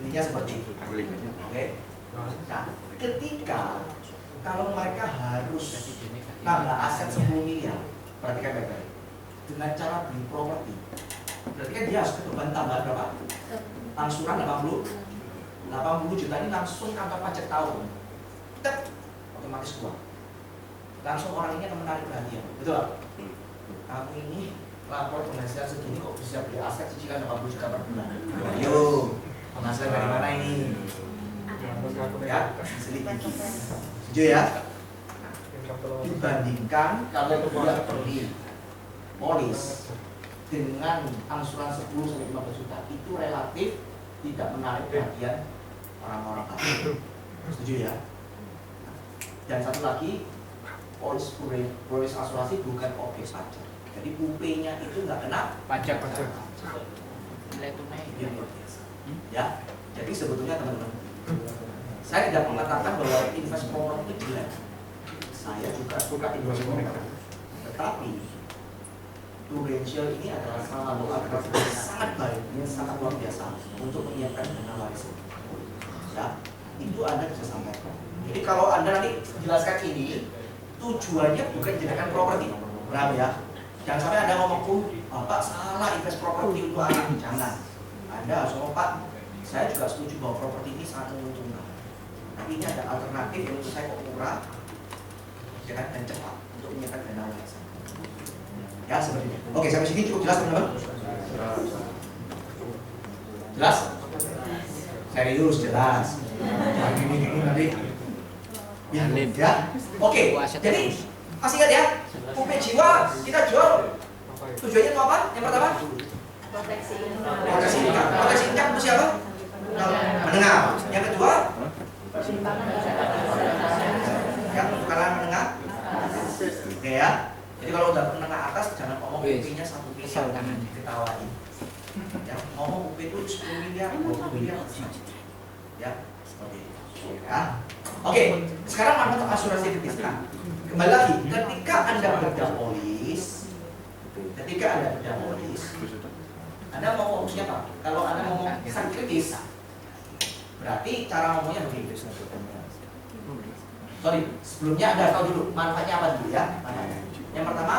Intinya seperti itu. Oke. Nah, ketika kalau mereka harus tambah aset 10 miliar, perhatikan baik-baik. Dengan cara beli properti, berarti kan dia harus beban tambahan berapa? Angsuran 80 juta ini langsung kantor pajak tahu. Tet, otomatis keluar. Langsung orang ini akan menarik perhatian, betul? Kamu ini lapor penghasilan segini kok bisa beli aset cicilan 80 juta per bulan? Ayo, penghasilan dari mana ini? Ya, selidiki. Setuju ya? Dibandingkan kalau dia beli polis dengan angsuran 10-15 juta, itu relatif tidak menarik perhatian orang-orang lain. Setuju ya? Dan satu lagi, polis asuransi bukan objek pajak. Jadi UP-nya itu nggak kena pajak. Nilai tunai yang luar biasa. Ya, jadi sebetulnya teman-teman, saya tidak mengatakan bahwa invest properti itu jelek. Saya juga suka invest properti, tetapi prudensial ini adalah salah satu alternatif yang sangat baik, yang sangat luar biasa untuk menyiapkan dana warisan. Ya, itu Anda bisa sampaikan. Jadi kalau Anda nanti jelaskan ini, tujuannya bukan jadikan properti, paham ya? Jangan sampai Anda ngomong, Pak salah invest properti untuk anak, jangan. Anda harus ngomong, Pak, saya juga setuju bahwa properti ini sangat menguntungkan. Tapi ini ada alternatif yang menurut saya kok murah, dan cepat untuk menyiapkan dana warisan. Ya seperti itu. Oke, sampai sini cukup jelas teman-teman? Jelas? Serius, jelas. Ini nanti. Ya. Oke. Jadi masih ingat ya? UP jiwa kita jual. Tujuannya itu apa? Yang pertama? Proteksi income. Proteksi income itu siapa? Menengah. Yang kedua? Ya, kalangan menengah. Oke ya. Jadi kalau udah menengah atas jangan ngomong UP-nya 1 miliar diketawain. Ya, ngomong UP itu 10 miliar, 20 miliar. Ya, seperti itu. Ya. Oke, sekarang manfaat asuransi kritis. Kembali lagi, ketika Anda bedah polis, Anda mau ngomongnya apa? Kalau Anda ngomong sakit kritis, berarti cara ngomongnya begini. Sorry, sebelumnya Anda tahu dulu manfaatnya apa dulu ya? Yang pertama,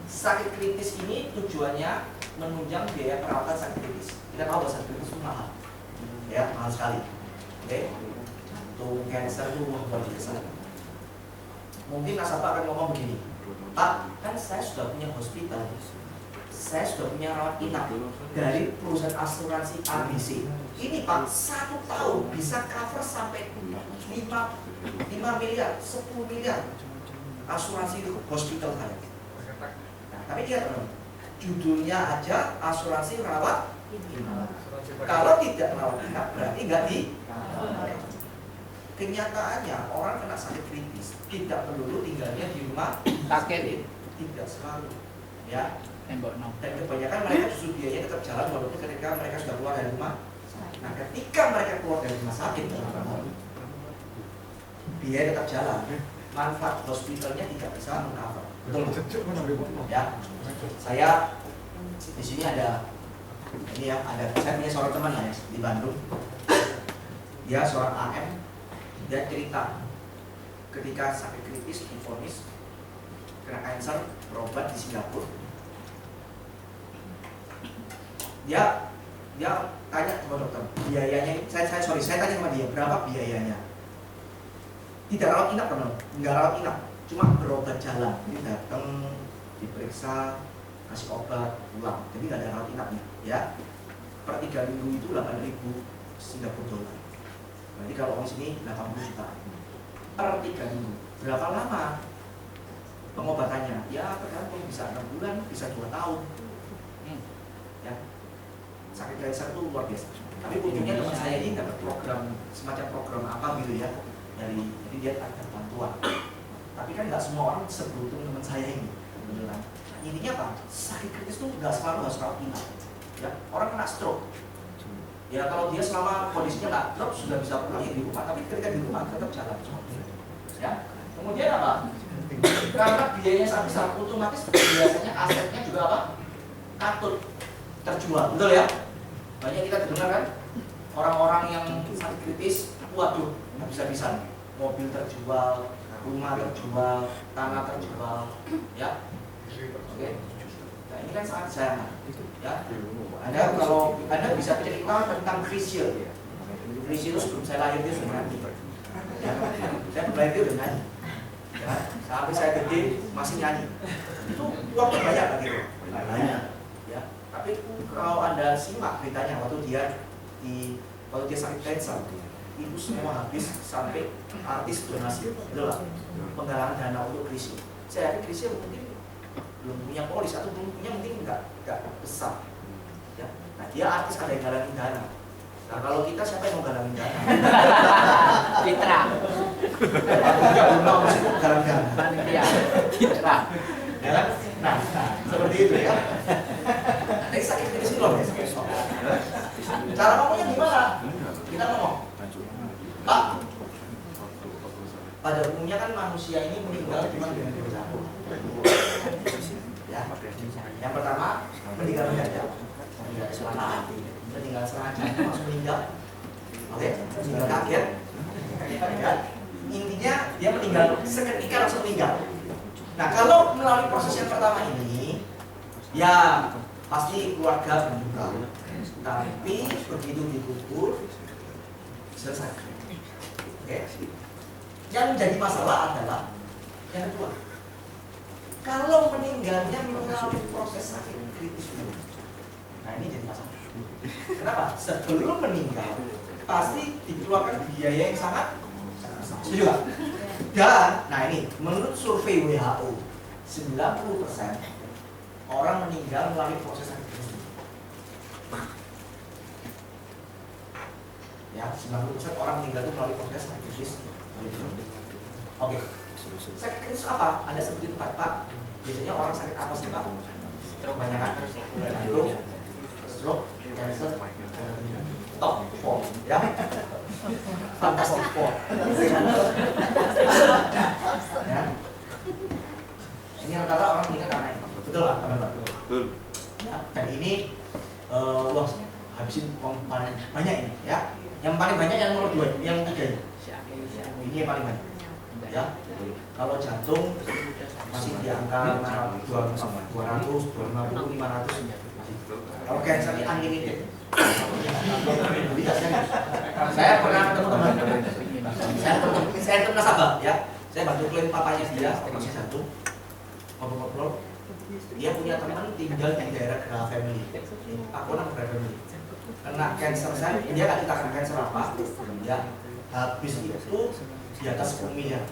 sakit kritis ini tujuannya menunjang biaya perawatan sakit kritis. Kita tahu bahwa sakit kritis itu mahal, ya mahal sekali. Oke, untuk cancer itu luar biasa. Mungkin nasabah akan ngomong begini, Pak, kan saya sudah punya hospital, saya sudah punya rawat inap dari perusahaan asuransi ABC. Ini Pak, 1 tahun bisa cover sampai 5 miliar, 10 miliar asuransi itu hospital saya. Nah, tapi lihat teman, judulnya aja asuransi rawat inap. Kalau tidak rawat inap berarti nggak di. Kenyataannya orang kena sakit kritis tidak perlu tinggalnya di rumah sakit, tidak selalu, ya. Dan kebanyakan mereka justru biayanya tetap jalan walaupun ketika mereka sudah keluar dari rumah. Nah, ketika mereka keluar dari rumah sakit, biaya tetap jalan. Manfaat hospitalnya tidak bisa mengcover. Betul? Ya. Saya di sini ada ini ya, saya punya seorang teman lah ya di Bandung. Dia seorang AM. Dia cerita ketika sakit kritis divonis kena kanker, berobat di Singapura. Dia tanya sama dokter, biayanya, saya tanya sama dia, berapa biayanya? Tidak rawat inap teman, nggak rawat inap, cuma berobat jalan. Ini datang, diperiksa, kasih obat, pulang. Jadi nggak ada rawat inapnya, ya. Per 3 minggu itu 8.000 Singapura dolar. Berarti kalau orang sini 80 juta per 3 minggu. Berapa lama pengobatannya? Ya tergantung, bisa 6 bulan, bisa 2 tahun. Ya, sakit kanker itu luar biasa. Tapi untungnya teman saya ini dapat program, semacam program apa gitu ya, jadi dia ada bantuan. Tapi kan nggak semua orang seberuntung teman saya ini, beneran. Intinya apa? Sakit kritis itu nggak selalu harus rawat inap. Ya, orang kena stroke. Ya kalau dia selama kondisinya nggak drop sudah bisa pulang di rumah, tapi ketika di rumah tetap jalan. Ya, kemudian apa? Karena biayanya sangat besar, otomatis biasanya asetnya juga apa? Katut, terjual, betul ya? Banyak kita dengar kan? orang-orang yang sangat kritis, waduh, habis-habisan, mobil terjual, rumah terjual, tanah terjual, ya. Oke. Nah, ini kan sangat disayangkan, ya. Kalau Anda bisa cerita tentang Krisye, Krisye itu sebelum saya lahir dia sudah nyanyi. Ya, saya belum itu udah nyanyi. Ya, sampai saya gede masih nyanyi. Itu uangnya banyak bagi dia. Banyak. Ya, tapi kalau Anda simak beritanya waktu dia sakit kanker, itu semua habis sampai artis donasi, itulah penggalangan dana untuk Krisye. Saya yakin Krisye mungkin belum punya polis atau belum punya, mungkin nggak besar. Ya, nah dia artis ada yang galangin dana. Nah kalau kita siapa yang mau galangin dana? Citra. Enggak belum mau sih galangin dana. Iya. Citra. Ya kan? Nah, seperti itu ya. Ini sakit di sini loh. Cara ngomongnya gimana? Kita ngomong, Pak. Pada umumnya kan manusia ini meninggal cuma dengan dua cara. Ya. Yang pertama meninggal mendadak, meninggal kecelakaan, meninggal serangan jantung langsung meninggal. Oke, meninggal kaget. Ya. Intinya dia meninggal seketika langsung meninggal. Nah kalau melalui proses yang pertama ini, ya pasti keluarga berduka. Tapi begitu dikubur selesai. Oke. Yang menjadi masalah adalah yang kedua. Kalau meninggalnya melalui proses sakit kritis dulu. Nah ini jadi masalah. Kenapa? Sebelum meninggal pasti dikeluarkan biaya yang sangat setuju gak? Dan, nah ini menurut survei WHO 90% orang meninggal melalui proses sakit kritis. Ya, 90% orang meninggal itu melalui proses sakit kritis. Oke. Sakit kritis apa? Anda sebutin Pak. Biasanya orang sakit apa sih Pak? Stroke banyak kan? Stroke, cancer, top 4, ya. Fantastic 4. Ya. Ini rata-rata orang meninggal karena ini. Betul lah, teman-teman. Betul. Ya, dan ini wah, habisin uang paling banyak ini, ya. Yang paling banyak yang nomor 2, yang 3 ini. Ini yang paling banyak. Ya. Kalau jantung masih di angka 200, 250, 500. Kalau cancer ini unlimited. Saya pernah ketemu teman. Saya ketemu nasabah, ya. Saya bantu klaim papanya dia, operasi jantung. Ngobrol-ngobrol. Dia punya teman tinggal di daerah Graha Family. Aku nama Graha Family. Kena cancer saya, dia nggak kita kena cancer apa? Ya, habis itu di atas 10 miliar.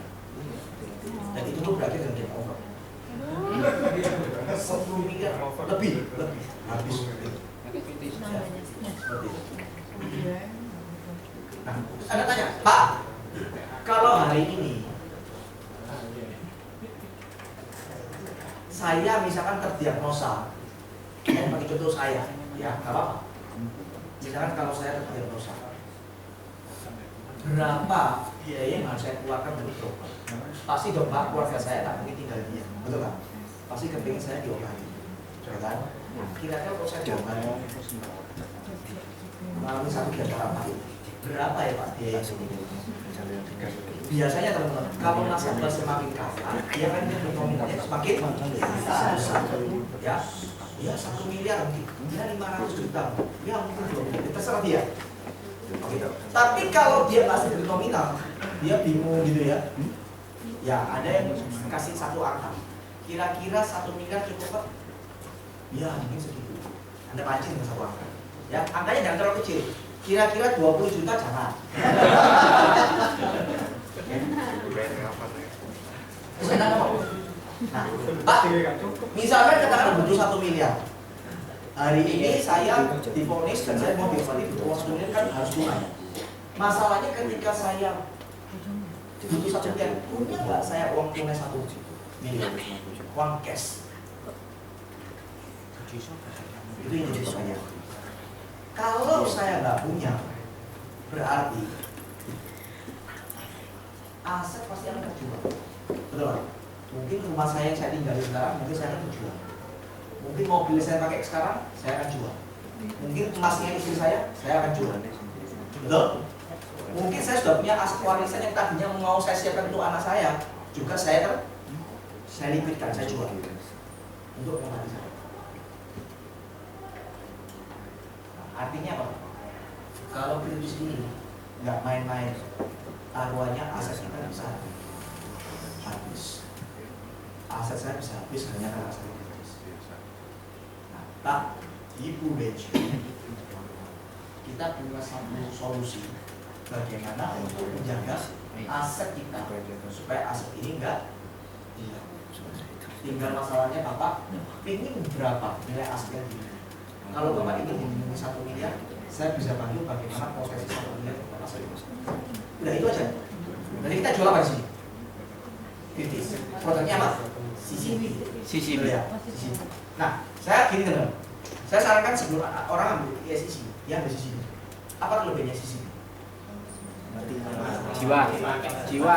Dan itu tuh berakhir dengan game over. 10 miliar lebih habis. Ya, seperti itu. Nah, Anda tanya, Pak, kalau hari ini saya misalkan terdiagnosa, saya bagi contoh saya, ya, nggak apa-apa. Misalkan kalau saya terdiagnosa, berapa biaya yang harus saya keluarkan untuk berobat? Pasti dong Pak, keluarga saya tak mungkin tinggal dia, betul kan? Pasti kepingin saya diobati, ya kan? Kira-kira kalau saya diobati, mengalami satu gejala apa? Berapa ya Pak biaya ini? Biasanya teman-teman, kalau nasabah semakin kaya, dia kan nominalnya semakin besar, ya. Ya 1 miliar mungkin, ya 500 juta, ya mungkin 2 miliar, terserah dia. Tapi kalau dia kasih dari nominal, dia bingung gitu ya. Ya ada yang kasih satu angka. Kira-kira 1 miliar cukup Pak? Ya mungkin segitu. Anda pancing dengan satu angka. Ya angkanya jangan terlalu kecil. Kira-kira 20 juta jangan. Terus Anda ngomong, nah Pak, misalnya katakan butuh 1 miliar. Hari ini saya divonis dan saya mau diobati butuh uang 1 miliar kan harus tunai. Masalahnya ketika saya butuh 1 miliar, punya nggak saya uang tunai 1 miliar? Uang cash. Itu yang jadi pertanyaan. Kalau saya nggak punya, berarti aset pasti akan terjual. Betul? Mungkin rumah saya yang saya tinggali sekarang, mungkin saya akan terjual. Mungkin mobil saya pakai sekarang, saya akan jual. Mungkin emasnya istri saya akan jual. betul? Mungkin saya sudah punya aset warisan yang tadinya mau saya siapkan untuk anak saya, juga saya likuidkan, saya jual untuk yang tadi saya. Artinya apa? Kalau kritis ini nggak main-main, taruhannya aset kita bisa habis. Aset saya bisa habis hanya karena saya kritis. Nah, tak Ibu Beji, kita punya satu solusi bagaimana untuk menjaga aset kita supaya aset ini enggak hilang. Tinggal masalahnya Bapak ingin berapa nilai aset yang hilang. Kalau Bapak ingin dilindungi 1 miliar, saya bisa bantu bagaimana proses 1 miliar untuk aset itu. Udah itu aja. Jadi kita jual apa di sini? Kritis. Produknya apa? CCP. Ya, CCP. Nah, saya gini teman. Saya sarankan sebelum orang ambil ISCC, dia ambil CCP. Apa kelebihannya CCP? Jiwa.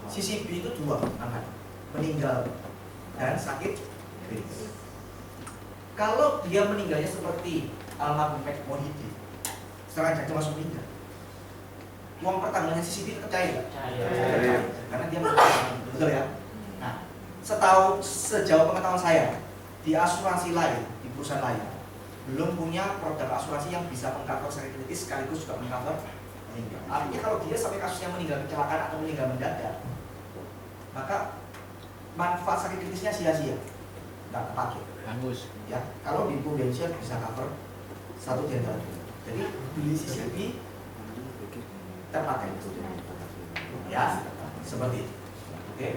CCP itu 2 angka, meninggal dan sakit kritis. Kalau dia meninggalnya seperti almarhum Mek Mohidi, serangan jantung langsung meninggal, uang pertambangan CCP percaya nggak? Karena dia meninggal, betul ya? Nah, sejauh pengetahuan saya, di asuransi lain, di perusahaan lain, belum punya produk asuransi yang bisa mengcover sakit kritis sekaligus juga mengcover meninggal. Artinya kalau dia sampai kasusnya meninggal kecelakaan atau meninggal mendadak, maka manfaat sakit kritisnya sia-sia, nggak terpakai. Bagus. Ya, kalau di Prudential bisa cover 1 jenderal. Jadi beli CCP terpakai. Ya, seperti itu. Oke.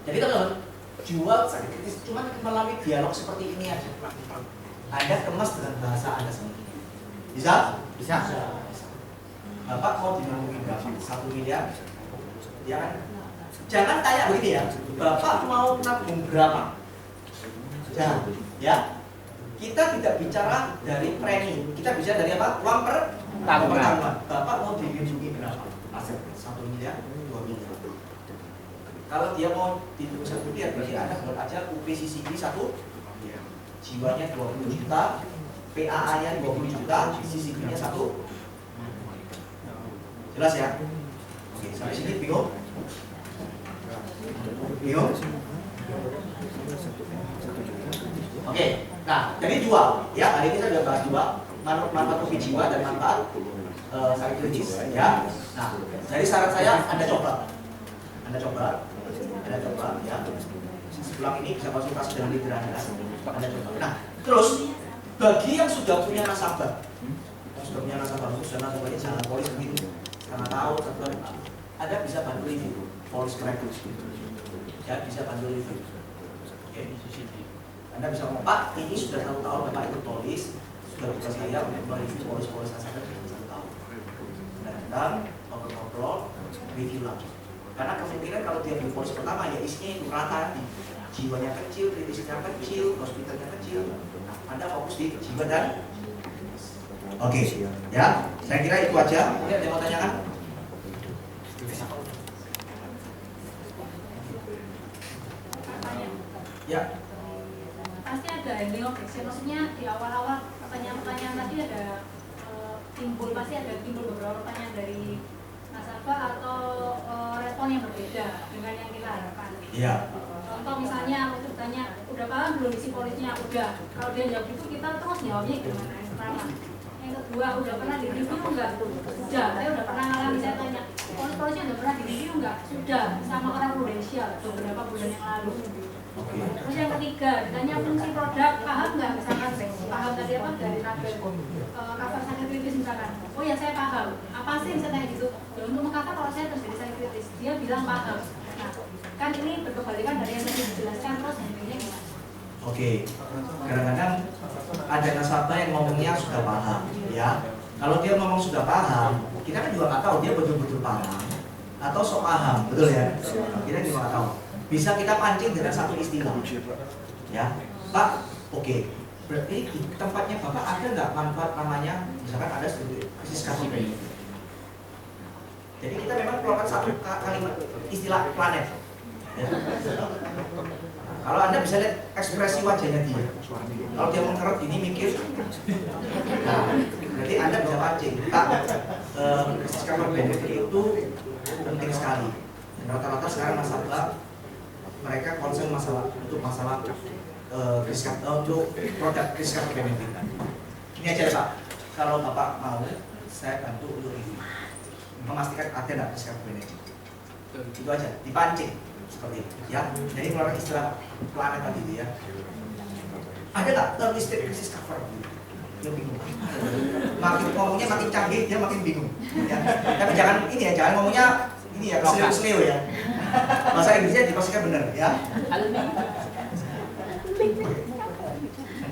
Jadi teman-teman, jual sakit kritis cuma melalui dialog seperti ini aja. Anda kemas dengan bahasa Anda sendiri. Bisa? Bisa. Bapak mau dilindungi berapa? 1 miliar? Ya kan? Jangan tanya begini ya, Bapak mau nabung berapa? Jangan, ya. Kita tidak bicara dari premi, kita bicara dari apa? Uang pertanggungan. Bapak mau dilindungi berapa? Aset 1 miliar, 2 miliar. Kalau dia mau dilindungi 1 miliar, berarti Anda buat aja UPCCB 1 miliar. Jiwanya 20 juta, PAA-nya 20 juta, CCB-nya 1. Jelas ya? Oke, sampai sini bingung? Bingung? Oke, nah jadi jual ya, hari ini saya sudah bahas jual, manfaat rugi jiwa dan manfaat sakit kritis ya. Nah, jadi saran saya Anda coba ya. Sepulang ini bisa konsultasi dengan leader Anda coba. Nah, terus bagi yang sudah punya nasabah, sudah nasabahnya jangan polis begitu, karena tahu Anda bisa bantu review polis mereka. Ya, bisa bantu review. Oke, Anda bisa ngomong, Pak, ini sudah 1 tahun Bapak ikut polis, sudah tugas saya untuk mereview polis-polis nasabah sudah 1 tahun. Dan ngobrol-ngobrol, review lagi. Karena kemungkinan kalau dia beli polis pertama ya isinya itu rata, jiwanya kecil, kritisnya kecil, hospitalnya kecil. Nah, Anda fokus di jiwa dan oke, ya, saya kira itu aja. Mungkin ada yang mau tanyakan? Ya. Pasti ada ending objection, maksudnya di awal-awal pertanyaan-pertanyaan tadi ada pasti ada timbul beberapa pertanyaan dari nasabah atau respon yang berbeda dengan yang kita harapkan. Iya. Contoh misalnya waktu bertanya, udah paham belum isi polisnya? Udah. Kalau dia jawab itu kita terus jawabnya gimana? Yang pertama. Yang kedua, udah pernah di review enggak? Sudah. Saya udah pernah ngalami, saya tanya, polis-polisnya udah pernah di review enggak? Sudah. Sama orang Prudential beberapa bulan yang lalu. Terus yang ketiga, ditanya fungsi produk, paham nggak? Misalkan paham tadi apa dari cover sakit kritis misalkan. Oh ya saya paham. Apa sih misalnya gitu? Ya, untuk mengcover kalau saya terjadi sakit kritis, dia bilang paham. Nah, kan ini berkebalikan dari yang tadi dijelaskan, terus handlingnya gimana? Oke, kadang-kadang ada nasabah yang ngomongnya sudah paham, ya. Kalau dia ngomong sudah paham, kita kan juga nggak tahu dia betul-betul paham atau sok paham, betul ya? Kita juga nggak tahu. Bisa kita pancing dengan satu istilah, ya, Pak. Oke, berarti di tempatnya Bapak ada nggak manfaat namanya, misalkan ada krisis KPP. Jadi kita memang keluarkan satu kalimat istilah planet. Ya. Kalau Anda bisa lihat ekspresi wajahnya dia. Kalau dia mengkerut ini mikir, nah, berarti Anda bisa pancing. Pak, krisis cover benefit itu penting sekali. Dan rata-rata sekarang nasabah mereka concern untuk masalah untuk produk krisis cover benefit. Ini aja Pak. Kalau Bapak mau, saya bantu untuk ini. Memastikan ada nggak krisis cover benefit. Itu aja, dipancing seperti itu ya. Jadi keluar istilah planet tadi itu ya. Ada nggak early stage crisis cover? Dia bingung. Makin ngomongnya makin canggih, dia makin bingung. Ya. Tapi jangan ini ya, jangan ngomongnya ini ya, keselio ya. Bahasa Inggrisnya dipastikan benar ya.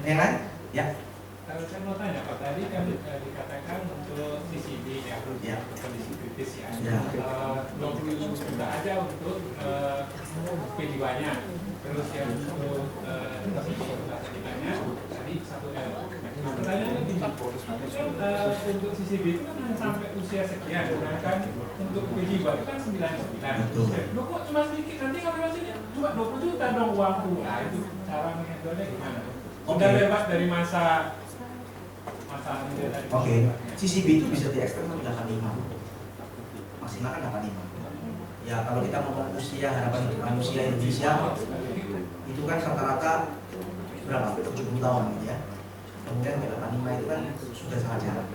Ya kan? Ya. Kalau saya mau tanya Pak, tadi kan dikatakan untuk CCB ya, kondisi kritis ya. 20 juta aja untuk P2-nya, terus yang untuk tadi 1L. Nah, pertanyaannya gini, untuk CCB itu kan hanya sampai usia sekian, sedangkan untuk P2 itu kan 99. Loh kok cuma sedikit, nanti kalau sini cuma 20 juta dong uangku. Nah itu cara menghandle-nya gimana? Sudah bebas dari masa Oke, CCB itu bisa diekstern sampai 85. Maksimal kan 85. Ya kalau kita ngomong usia harapan hidup manusia Indonesia itu kan rata-rata berapa? 70 tahun gitu ya. Kemudian sampai 85 itu kan sudah sangat jarang.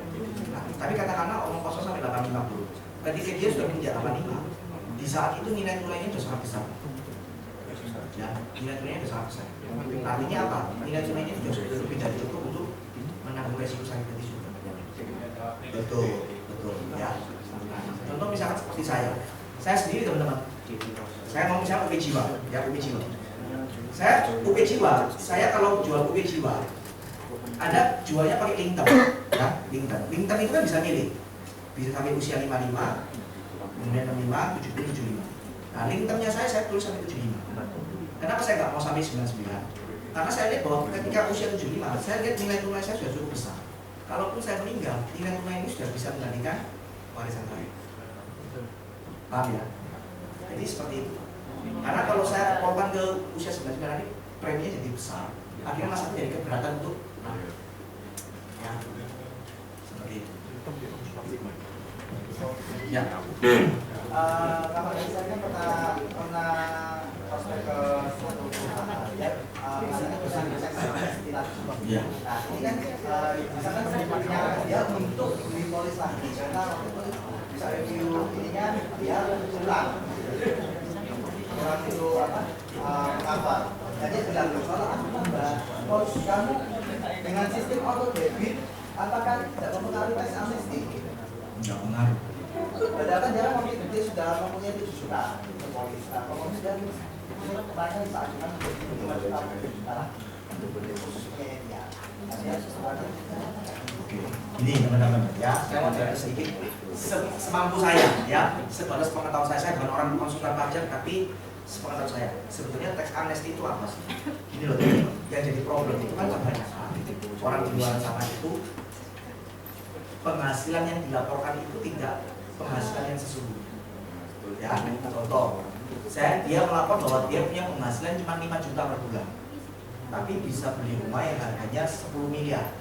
Nah, tapi katakanlah omong kosong sampai 850. Berarti dia sudah menginjak 85. Di saat itu nilai nilainya sudah sangat besar. Ya, nilai nilainya sudah sangat besar. Artinya apa? Nilai nilainya sudah lebih dari cukup untuk menanggung resiko sakit hati juga. Betul ya. Contoh misalkan seperti saya sendiri teman-teman, saya mau misalnya UP Jiwa, ya UP Jiwa. Saya UP Jiwa, saya kalau jual UP Jiwa, ada jualnya pakai LinkedIn, ya LinkedIn. LinkedIn itu kan bisa milih, bisa sampai usia 55, kemudian 65, 70, 75. Nah LinkedIn-nya saya tulis sampai 75. Kenapa saya nggak mau sampai 99? Karena saya lihat bahwa ketika usia 75, saya lihat nilai tunai saya sudah cukup besar. Kalaupun saya meninggal, nilai tunai ini sudah bisa menggantikan warisan saya. Paham ya? Jadi seperti itu. Karena kalau saya korban ke usia 99 ini, preminya jadi besar. Akhirnya masa jadi keberatan untuk ya, seperti itu. Ya. Kalau dari saya kan pernah prospek ke suatu perusahaan ya, misalnya perusahaan istilah. Ya. Nah ini kan misalkan sebenarnya dia untuk beli polis lagi karena waktu itu bisa review ininya dia pulang itu apa? Jadi bilang kalau aku tambah polis kamu dengan sistem auto debit apakah tidak mempengaruhi tax amnesty? Enggak pengaruh. Padahal kan dia waktu itu dia sudah mempunyai 7 juta untuk polis. Nah, kalau sudah mereka bisa ajukan 5 juta untuk beli khusus kayak dia. Nah, dia sesuatu. Oke, ini teman-teman ya, saya mau cerita sedikit semampu saya ya, sebatas pengetahuan saya bukan orang konsultan pajak tapi sepengetahuan saya. Sebetulnya tax amnesty itu apa sih? Gini loh teman-teman, yang jadi problem itu kan banyak orang di luar sana itu penghasilan yang dilaporkan itu tidak penghasilan yang sesungguhnya. Ya, contoh, dia melapor bahwa dia punya penghasilan cuma 5 juta per bulan, tapi bisa beli rumah yang harganya 10 miliar.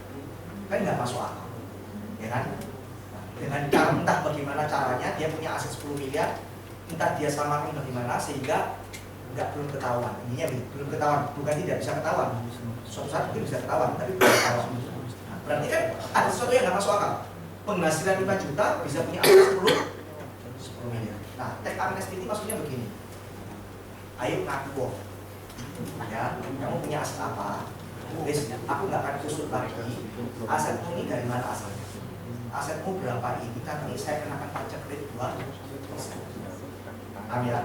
Kan nggak masuk akal, ya kan? Dengan cara entah bagaimana caranya dia punya aset 10 miliar, entah dia samakan bagaimana sehingga belum ketahuan. Ininya belum ketahuan, bukan tidak bisa ketahuan. Suatu saat mungkin bisa ketahuan, tapi belum ketahuan. Nah, berarti kan ada sesuatu yang nggak masuk akal. Penghasilan 5 juta bisa punya aset 10 miliar. Nah, tax amnesty ini maksudnya begini. Ayo ngaku, ya, kamu punya aset apa? Aku nggak akan kusut lagi. Asetmu ini dari mana asalnya? Asetmu berapa ini? Nanti saya kenakan pajak rate 2%. Paham ya?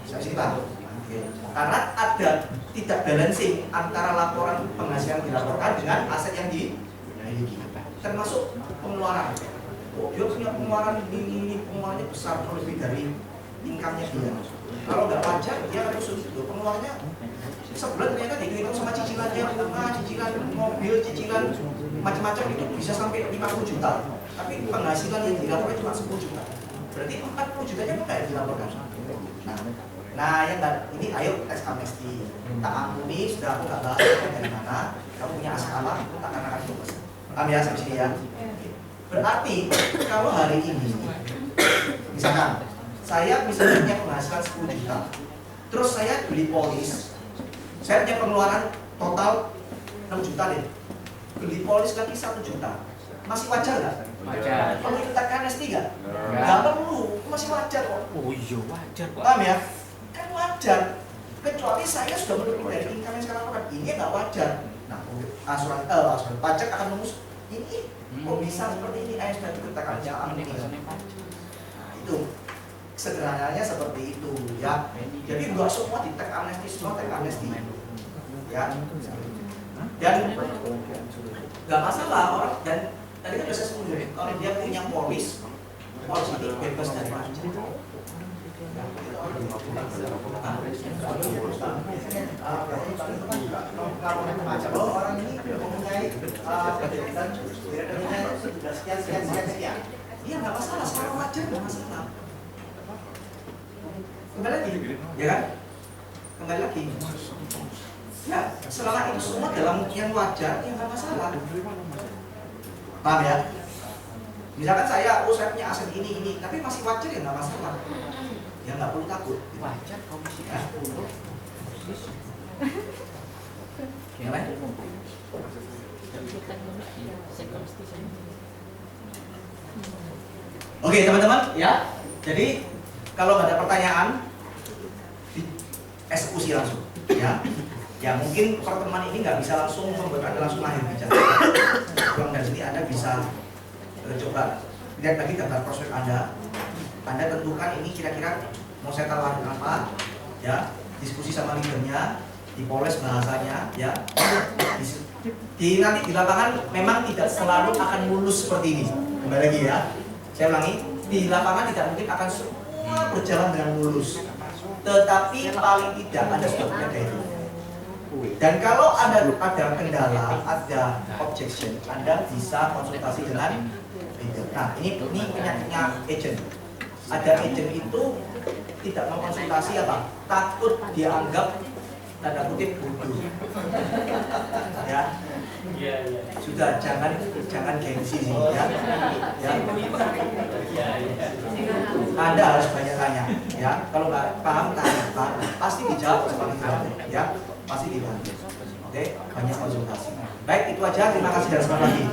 Saya sih tahu. Karena ada tidak balancing antara laporan penghasilan dilaporkan dengan aset yang dimiliki. Termasuk pengeluaran. Oh, dia punya pengeluaran ini pengeluarannya besar lebih dari income-nya dia. Kalau nggak pajak, dia harus pengeluarannya sebulan ternyata dihitung sama cicilannya rumah, cicilan mobil, cicilan macam-macam itu bisa sampai 50 juta. Tapi penghasilan yang dilaporkan cuma 10 juta. Berarti 40 jutanya apa yang dilaporkan? Nah, Nah, yang ini ayo tes amnesti. Tak ampuni, sudah aku nggak bahas dari mana. Kamu punya asrama, tak akan fokus. Paham ya sampai sini ya? Berarti kalau hari ini, misalkan saya misalnya punya penghasilan 10 juta, terus saya beli polis, saya punya pengeluaran total 6 juta deh. Beli polis lagi 1 juta, masih wajar nggak? Wajar. Perlu kita amnesti nggak? Nggak. Nggak perlu, masih wajar kok. Oh iya wajar kok. Paham ya? Kan wajar. Kecuali saya sudah menuruti dari income yang sekarang kan ini nggak wajar. Nah, asuransi pajak akan memus ini kok bisa seperti ini? Sudah dikatakan ini. Nah, itu sederhananya seperti itu ya. Jadi nggak semua di tag amnesti, semua tag amnesti. Ya. Dan nggak masalah orang dan tadi kan bisa sebut kalau dia punya polis ini bebas dari pajak. Kalau orang ini mempunyai dan sudah sekian. Iya nggak masalah, secara wajar nggak masalah. Kembali lagi, ya kan? Kembali lagi. Ya, selama itu semua dalam yang wajar, ya nggak masalah. Paham ya? Misalkan saya punya aset ini, tapi masih wajar ya nggak masalah. Ya nggak perlu takut. Wajar komisi Ya. 10. Ya kan? Oke teman-teman, ya. Jadi kalau nggak ada pertanyaan, eksekusi langsung, ya. Ya mungkin pertemuan ini nggak bisa langsung membuat Anda langsung lahir bicara. Pulang dari sini Anda bisa coba lihat lagi daftar prospek Anda. Anda tentukan ini kira-kira mau saya tawarkan apa, ya. Diskusi sama leadernya, dipoles bahasanya, ya. Nanti di lapangan memang tidak selalu akan mulus seperti ini. Kembali lagi ya. Saya ulangi, di lapangan tidak mungkin akan semua berjalan dengan mulus. Tetapi paling tidak Anda sudah punya guideline. Dan kalau ada kendala, ada objection, Anda bisa konsultasi dengan leader. Nah, ini penyakitnya agent. Ada agent itu tidak mau konsultasi apa? Takut dianggap tanda kutip bodoh. Ya. Sudah jangan gengsi sih ya. Ya. Anda harus banyak tanya ya. Kalau nggak paham tanya, pasti dijawab sama leader ya. Pasti dibantu. Oke, banyak konsultasi. Baik, itu aja. Terima kasih dan selamat pagi.